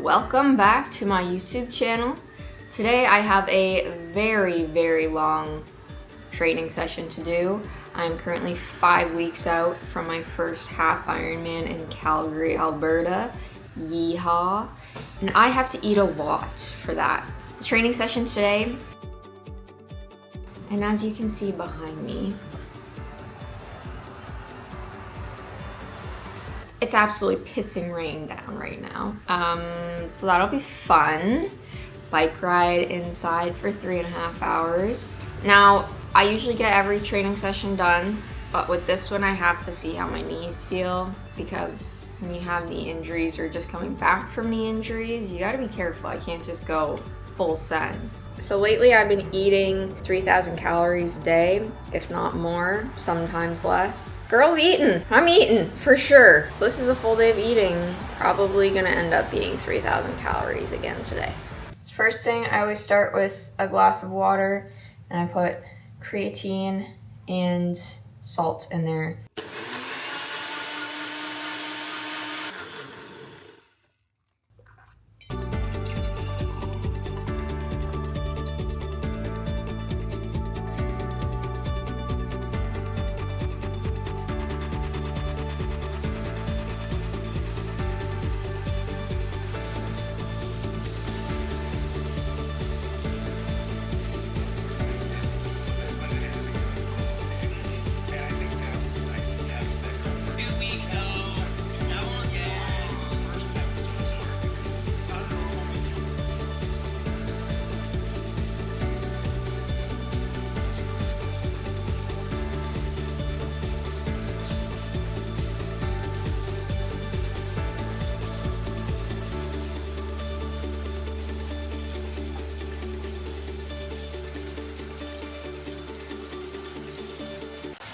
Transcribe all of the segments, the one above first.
Welcome back to my YouTube channel. Today I have a very long training session to do. I'm currently 5 weeks out from my first half Ironman in Calgary, Alberta. Yeehaw. And I have to eat a lot for that. The training session today, and as you can see behind me, it's absolutely pissing rain down right now. So that'll be fun. Bike ride inside for 3.5 hours. Now, I usually get every training session done, but with this one I have to see how my knees feel, because when you have knee injuries or just coming back from knee injuries, you gotta be careful. I can't just go full send. So lately I've been eating 3,000 calories a day, if not more, sometimes less. Girl's eating, I'm eating, for sure. So this is a full day of eating, probably gonna end up being 3,000 calories again today. So first thing, I always start with a glass of water, and I put creatine and salt in there.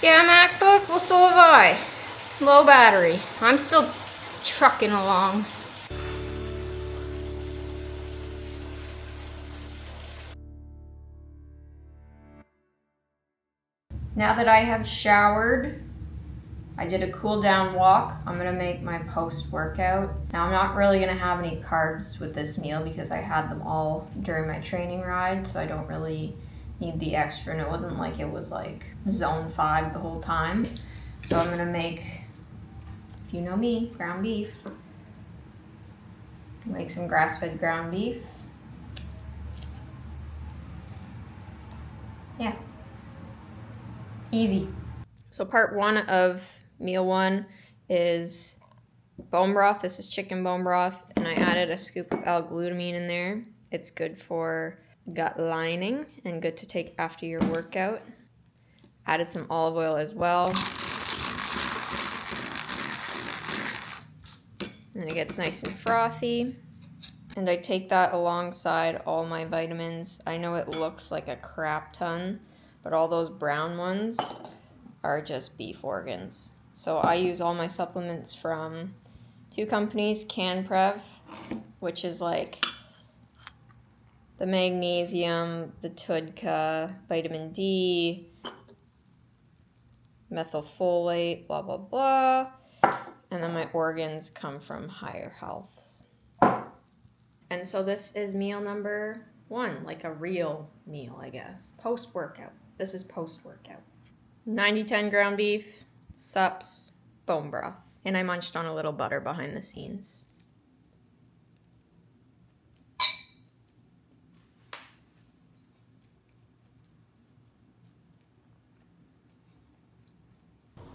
Yeah, MacBook, well, so have I. Low battery. I'm still trucking along. Now that I have showered, I did a cool down walk. I'm gonna make my post-workout. Now I'm not really gonna have any carbs with this meal because I had them all during my training ride, so I don't really need the extra, and it wasn't like it was like zone 5 the whole time. So I'm gonna make, if you know me, ground beef. Make some grass-fed ground beef. Yeah, easy. So part 1 of meal 1 is bone broth. This is chicken bone broth, and I added a scoop of L-glutamine in there. It's good for gut lining and good to take after your workout. Added some olive oil as well. And it gets nice and frothy. And I take that alongside all my vitamins. I know it looks like a crap ton, but all those brown ones are just beef organs. So I use all my supplements from 2 companies, CanPrev, which is like the magnesium, the TUDCA, vitamin D, methylfolate, blah, blah, blah. And then my organs come from Higher Healths. And so this is meal number 1, like a real meal, I guess. Post-workout. This is post-workout. 90-10 ground beef, sups, bone broth. And I munched on a little butter behind the scenes.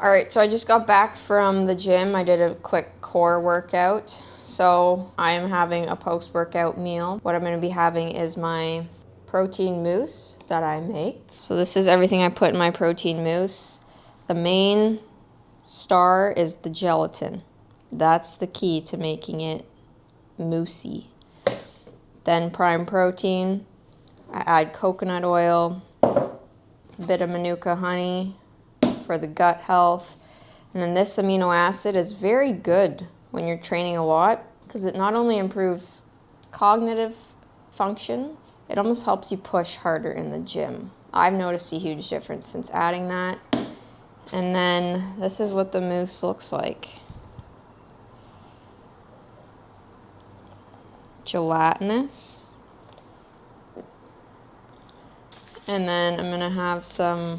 All right, so I just got back from the gym. I did a quick core workout. So I'm having a post-workout meal. What I'm gonna be having is my protein mousse that I make. So this is everything I put in my protein mousse. The main star is the gelatin. That's the key to making it moussey. Then prime protein. I add coconut oil, a bit of manuka honey for the gut health. And then this amino acid is very good when you're training a lot, because it not only improves cognitive function, it almost helps you push harder in the gym. I've noticed a huge difference since adding that. And then this is what the mousse looks like. gelatinous. And then I'm gonna have some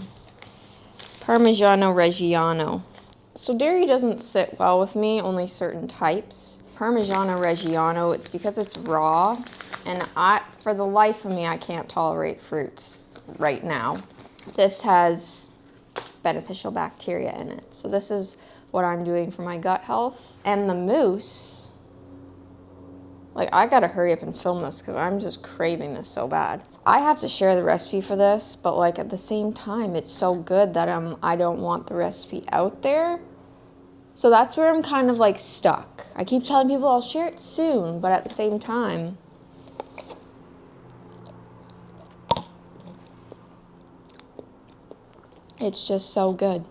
Parmigiano Reggiano. So dairy doesn't sit well with me, only certain types. Parmigiano Reggiano, it's because it's raw, and for the life of me, I can't tolerate fruits right now. This has beneficial bacteria in it. So this is what I'm doing for my gut health. And the mousse, like, I gotta hurry up and film this because I'm just craving this so bad. I have to share the recipe for this, but like at the same time, it's so good that I don't want the recipe out there. So that's where I'm kind of like stuck. I keep telling people I'll share it soon, but at the same time, it's just so good.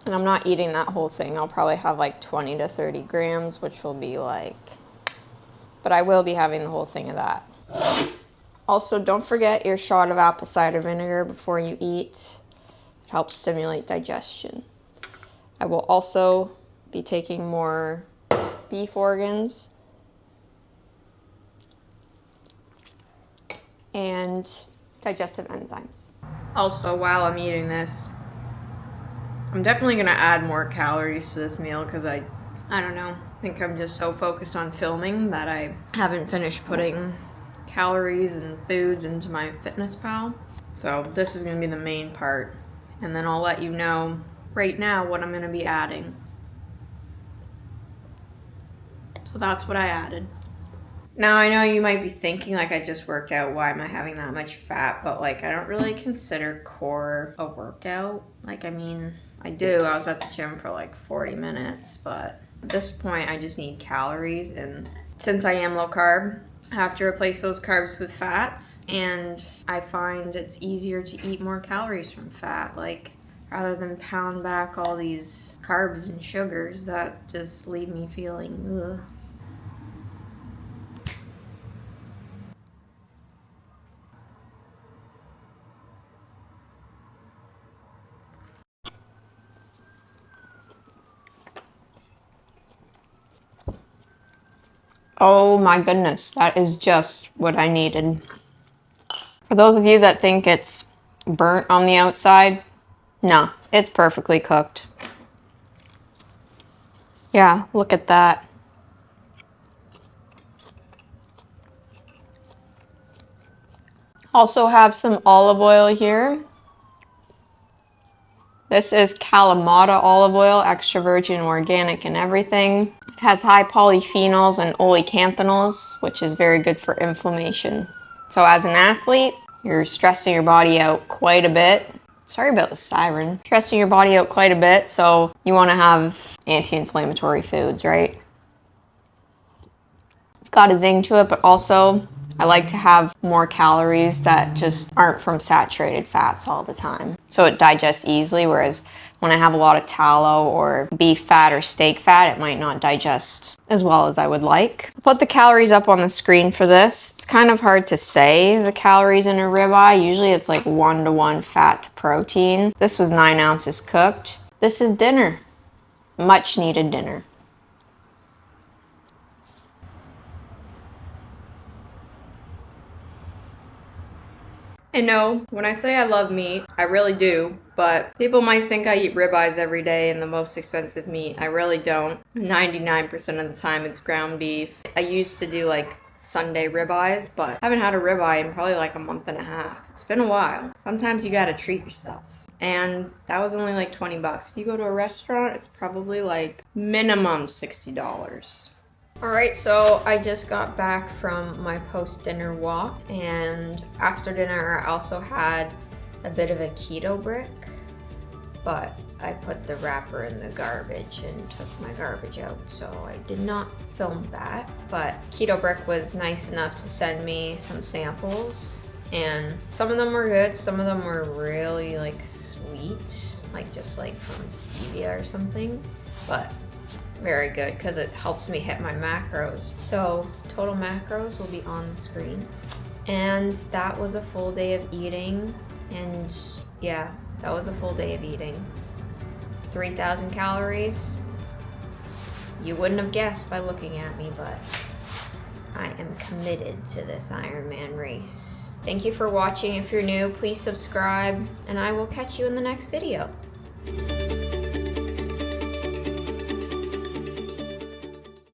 And I'm not eating that whole thing. I'll probably have like 20 to 30 grams, which will be like, but I will be having the whole thing of that. Also, don't forget your shot of apple cider vinegar before you eat. It helps stimulate digestion. I will also be taking more beef organs and digestive enzymes. Also, while I'm eating this, I'm definitely gonna add more calories to this meal because I don't know, I think I'm just so focused on filming that I haven't finished putting calories and foods into my FitnessPal. So this is gonna be the main part. And then I'll let you know right now what I'm gonna be adding. So that's what I added. Now I know you might be thinking like I just worked out, why am I having that much fat? But like I don't really consider core a workout. Like I mean, I do, I was at the gym for like 40 minutes, but at this point I just need calories, and since I am low carb, I have to replace those carbs with fats, and I find it's easier to eat more calories from fat, like rather than pound back all these carbs and sugars that just leave me feeling ugh. Oh my goodness, that is just what I needed. For those of you that think it's burnt on the outside, no, it's perfectly cooked. Yeah, look at that. Also have some olive oil here. This is Kalamata olive oil, extra virgin, organic, and everything. It has high polyphenols and olecanthinols, which is very good for inflammation. So as an athlete, you're stressing your body out quite a bit. Sorry about the siren. Stressing your body out quite a bit, so you want to have anti-inflammatory foods, right? It's got a zing to it, but also I like to have more calories that just aren't from saturated fats all the time. So it digests easily, whereas when I have a lot of tallow or beef fat or steak fat, it might not digest as well as I would like. I'll put the calories up on the screen for this. It's kind of hard to say the calories in a ribeye. Usually it's like 1-to-1 fat to protein. This was 9 ounces cooked. This is dinner. Much needed dinner. And no, when I say I love meat, I really do, but people might think I eat ribeyes every day and the most expensive meat. I really don't. 99% of the time it's ground beef. I used to do like Sunday ribeyes, but I haven't had a ribeye in probably like a month and a half. It's been a while. Sometimes you gotta treat yourself. And that was only like 20 bucks. If you go to a restaurant, it's probably like minimum $60. Alright, so I just got back from my post-dinner walk, and after dinner I also had a bit of a keto brick, but I put the wrapper in the garbage and took my garbage out, so I did not film that. But keto brick was nice enough to send me some samples, and some of them were good, some of them were really like sweet, like just like from stevia or something, but very good because it helps me hit my macros. So total macros will be on the screen. And that was a full day of eating, and yeah, that was a full day of eating. 3,000 calories. You wouldn't have guessed by looking at me, but I am committed to this Ironman race. Thank you for watching. If you're new, please subscribe, and I will catch you in the next video.